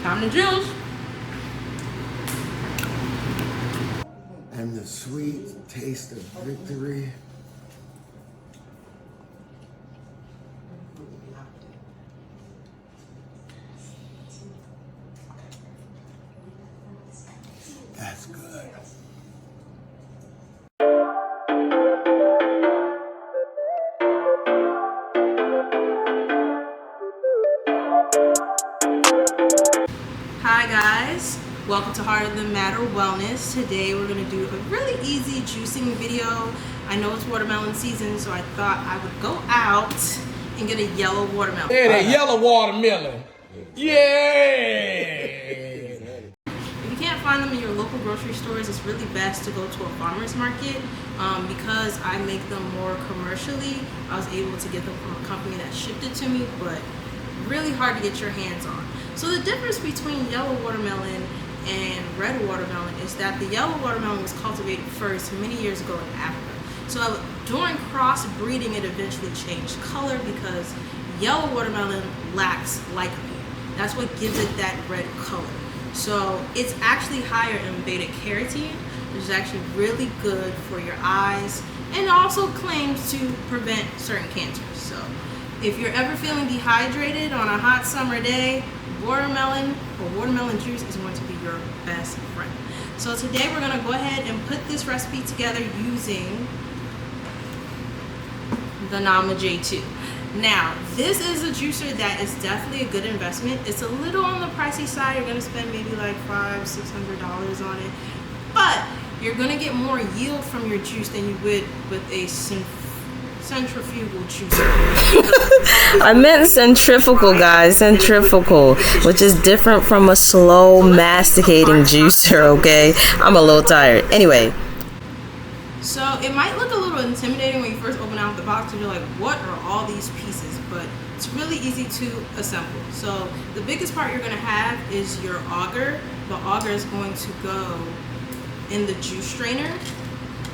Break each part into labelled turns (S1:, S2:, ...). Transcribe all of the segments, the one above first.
S1: Time to juice.
S2: And the sweet taste of victory. That's good.
S1: Hi guys, welcome to Heart of the Matter Wellness. Today we're going to do a really easy juicing video. I know it's watermelon season, so I thought I would go out and get a yellow watermelon.
S3: Yeah, that yellow watermelon. Yeah!
S1: If you can't find them in your local grocery stores, it's really best to go to a farmer's market. Because I make them more commercially, I was able to get them from a company that shipped it to me, but really hard to get your hands on. So the difference between yellow watermelon and red watermelon is that the yellow watermelon was cultivated first many years ago in Africa. So during crossbreeding, it eventually changed color because yellow watermelon lacks lycopene. That's what gives it that red color. So it's actually higher in beta carotene, which is actually really good for your eyes and also claims to prevent certain cancers. So if you're ever feeling dehydrated on a hot summer day, watermelon or watermelon juice is going to be your best friend. So today we're going to go ahead and put this recipe together using the Nama J2. Now, this is a juicer that is definitely a good investment. It's a little on the pricey side. You're going to spend maybe like $500–600 on it, but you're going to get more yield from your juice than you would with a centrifugal juicer.
S4: I meant centrifugal, guys. Centrifugal, which is different from a slow masticating juicer, okay? I'm a little tired. Anyway.
S1: So it might look a little intimidating when you first open out the box and you're like, what are all these pieces? But it's really easy to assemble. So the biggest part you're going to have is your auger. The auger is going to go in the juice strainer.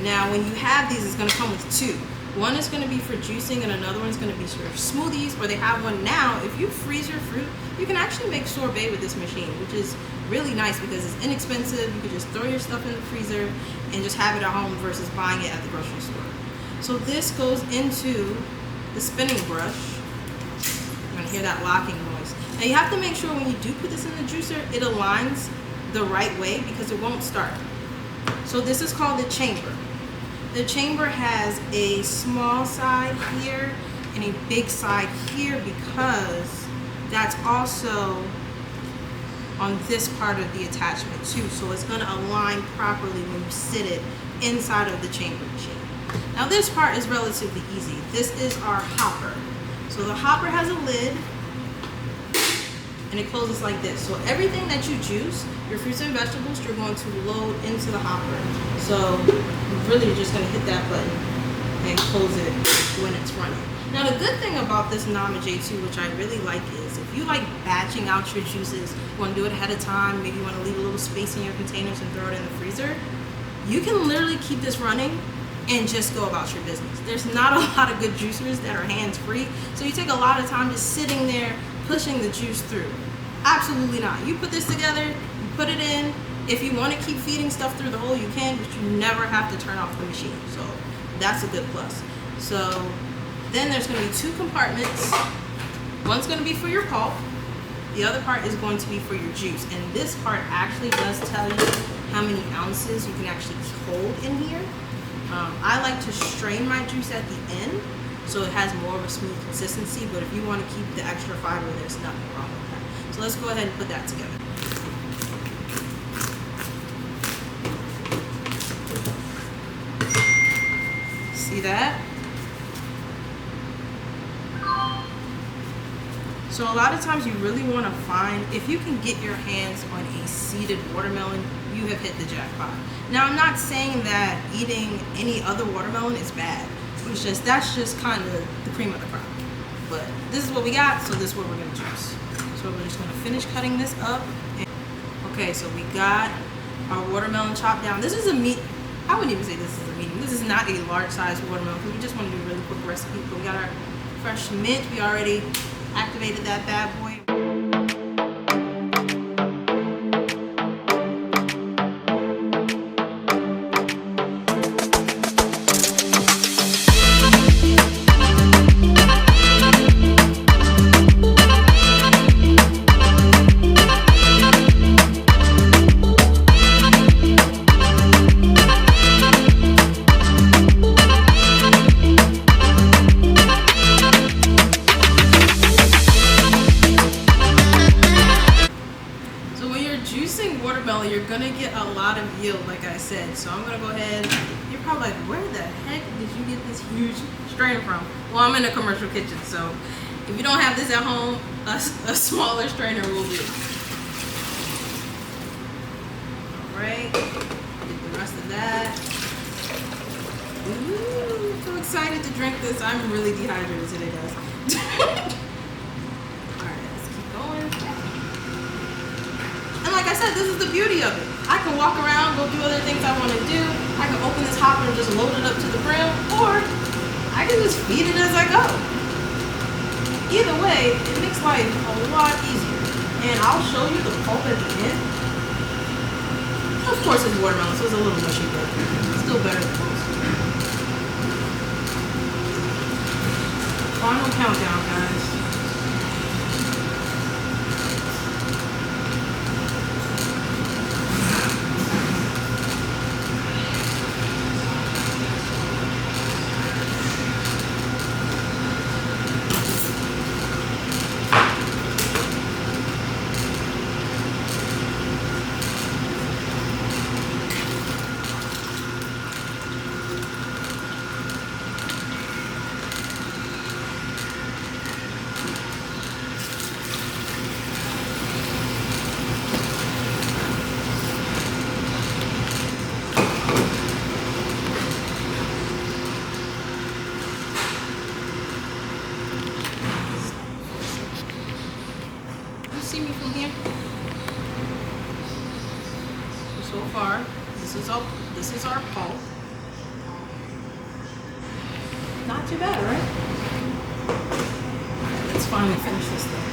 S1: Now when you have these, it's going to come with two. One is going to be for juicing and another one's going to be for smoothies, or they have one now. If you freeze your fruit, you can actually make sorbet with this machine, which is really nice because it's inexpensive. You can just throw your stuff in the freezer and just have it at home versus buying it at the grocery store. So this goes into the spinning brush. You're going to hear that locking noise. Now you have to make sure when you do put this in the juicer, it aligns the right way because it won't start. So this is called the chamber. The chamber has a small side here and a big side here because that's also on this part of the attachment too. So it's going to align properly when you sit it inside of the chamber machine. Now this part is relatively easy. This is our hopper. So the hopper has a lid and it closes like this. So everything that you juice, your fruits and vegetables, you're going to load into the hopper. So you're really just going to hit that button and close it when it's running. Now the good thing about this Nama J2, which I really like, is if you like batching out your juices, you want to do it ahead of time, maybe you want to leave a little space in your containers and throw it in the freezer, you can literally keep this running and just go about your business. There's not a lot of good juicers that are hands-free, so you take a lot of time just sitting there pushing the juice through. Absolutely not. You put this together, you put it in. If you want to keep feeding stuff through the hole, you can, but you never have to turn off the machine. So that's a good plus. So then there's going to be two compartments. One's going to be for your pulp. The other part is going to be for your juice. And this part actually does tell you how many ounces you can actually hold in here. I like to strain my juice at the end so it has more of a smooth consistency, but if you want to keep the extra fiber, there's nothing wrong with that. So let's go ahead and put that together. See that? So a lot of times you really want to find, if you can get your hands on a seeded watermelon, you have hit the jackpot. Now I'm not saying that eating any other watermelon is bad. It's just, that's just kind of the cream of the crop. But this is what we got, so this is what we're going to juice. So we're just going to finish cutting this up. Okay, so we got our watermelon chopped down. This is a meat, I wouldn't even say this is a medium. This is not a large size watermelon because we just want to do a really quick recipe. But we got our fresh mint. We already activated that bad boy. watermelon, you're gonna get a lot of yield, like I said. So I'm gonna go ahead. You're probably like, where the heck did you get this huge strainer from? Well, I'm in a commercial kitchen, so if you don't have this at home, a smaller strainer will do. All right, get the rest of that. Ooh, so excited to drink this. I'm really dehydrated today, guys. Alright, let's keep going. And like I said, this is the beauty of it. I can walk around, go do other things I want to do. I can open this hopper and just load it up to the brim, or I can just feed it as I go. Either way, it makes life a lot easier. And I'll show you the pulp at the end. Of course, it's watermelon, so it's a little mushy, but it's still better than most. Final countdown, guys. See me from here. So far, this is our pulp. Not too bad, right? Alright, let's finally finish this thing.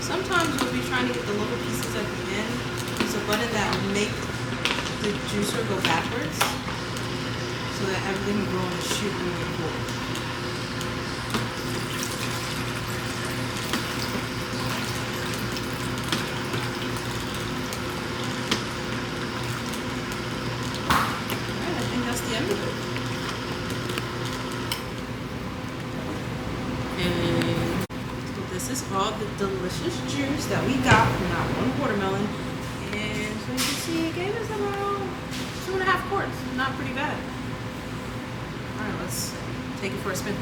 S1: Sometimes you'll be trying to get the little pieces at the end. There's a button that will make the juicer go backwards so that everything will go in the chute moving forward. Alright, I think that's the end of it. And so this is all the delicious juice that we got from that one watermelon. And so you can see it gave us about 2.5 quarts. Not pretty bad. Alright, let's take it for a spin.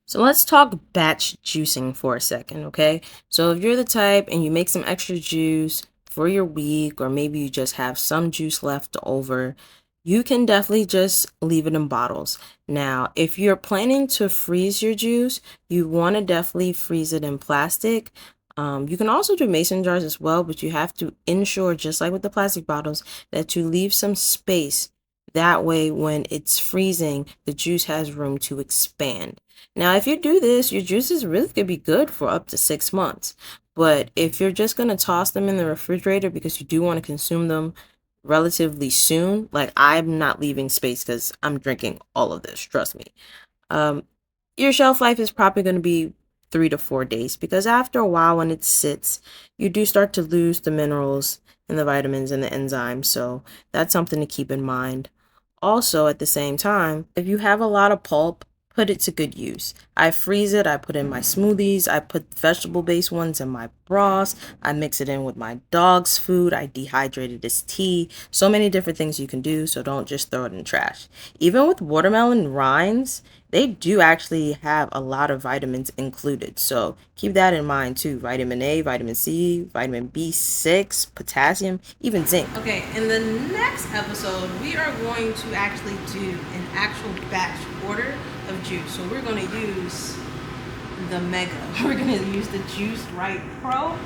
S4: So let's talk batch juicing for a second, okay? So if you're the type and you make some extra juice for your week, or maybe you just have some juice left over, you can definitely just leave it in bottles. Now, if you're planning to freeze your juice, you want to definitely freeze it in plastic. You can also do mason jars as well, but you have to ensure, just like with the plastic bottles, that you leave some space. That way, when it's freezing, the juice has room to expand. Now, if you do this, your juices really could be good for up to 6 months. But if you're just going to toss them in the refrigerator because you do want to consume them relatively soon, like I'm not leaving space because I'm drinking all of this, trust me. Your shelf life is probably going to be 3 to 4 days, because after a while when it sits, you do start to lose the minerals and the vitamins and the enzymes. So that's something to keep in mind. Also, at the same time, if you have a lot of pulp, put it to good use. I freeze it, I put in my smoothies, I put vegetable-based ones in my broths, I mix it in with my dog's food, I dehydrate it as tea. So many different things you can do, so don't just throw it in the trash. Even with watermelon rinds, they do actually have a lot of vitamins included. So keep that in mind too. Vitamin A, vitamin C, vitamin B6, potassium, even zinc.
S1: Okay, in the next episode, we are going to actually do an actual batch order of juice. So we're going to use the Mega. We're going to use the Juice Right Pro.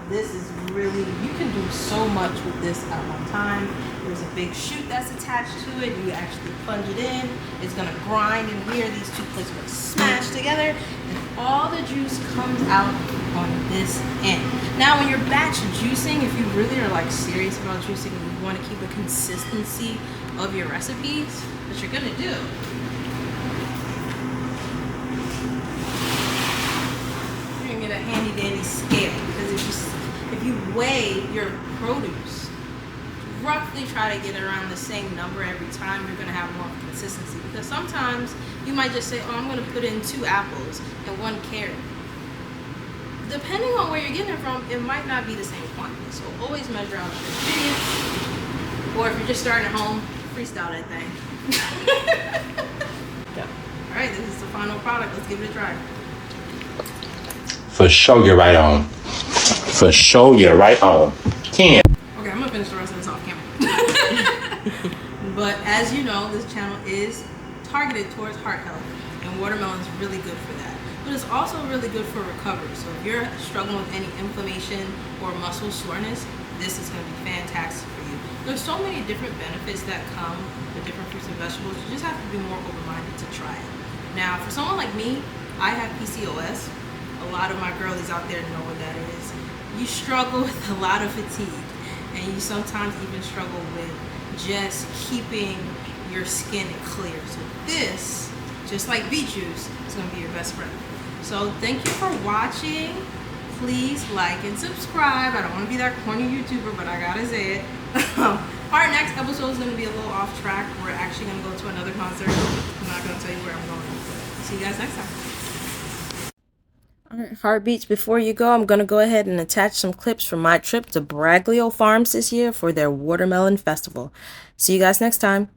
S1: This is really, you can do so much with this at one time. There's a big chute that's attached to it. You actually plunge it in. It's going to grind in here. These two plates are going to smash together, and all the juice comes out on this end. Now, when you're batch juicing, if you really are like serious about juicing and you want to keep a consistency of your recipes, what you're going to do handy dandy scale, because if you weigh your produce, roughly try to get around the same number every time, you're gonna have more consistency. Because sometimes you might just say, oh, I'm gonna put in 2 apples and 1 carrot. Depending on where you're getting it from, it might not be the same quantity. So always measure out your ingredients. Or if you're just starting at home, freestyle that thing.
S4: Yeah.
S1: All right, this is the final product. Let's give it a try.
S5: For sure, you're right on. For sure, you're right on. Can.
S1: Okay, I'm gonna finish the rest of this off camera. But as you know, this channel is targeted towards heart health, and watermelon is really good for that. But it's also really good for recovery. So if you're struggling with any inflammation or muscle soreness, this is going to be fantastic for you. There's so many different benefits that come with different fruits and vegetables. You just have to be more open-minded to try it. Now, for someone like me, I have PCOS. A lot of my girlies out there know what that is. You struggle with a lot of fatigue, and you sometimes even struggle with just keeping your skin clear. So this, just like beet juice, is going to be your best friend. So thank you for watching. Please like and subscribe. I don't want to be that corny YouTuber, but I gotta say it. Our next episode is going to be a little off track. We're actually going to go to another concert. I'm not going to tell you where I'm going, but see you guys next time.
S4: Alright, heartbeats, before you go, I'm going to go ahead and attach some clips from my trip to Braglio Farms this year for their Watermelon Festival. See you guys next time.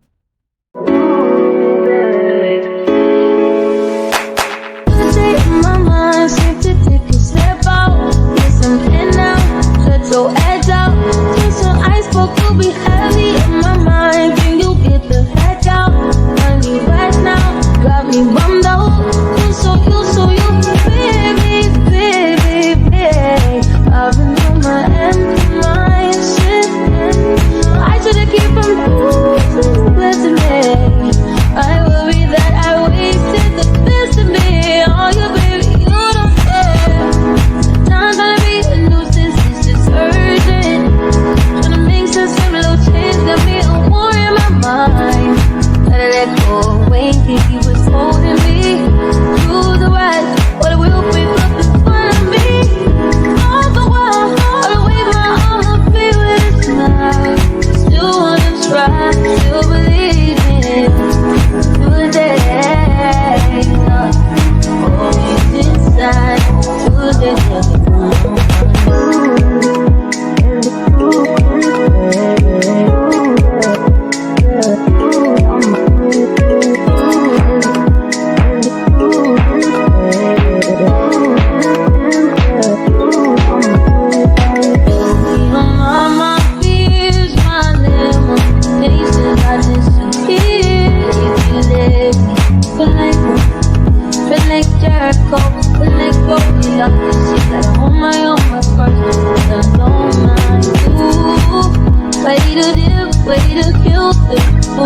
S6: Way to kill the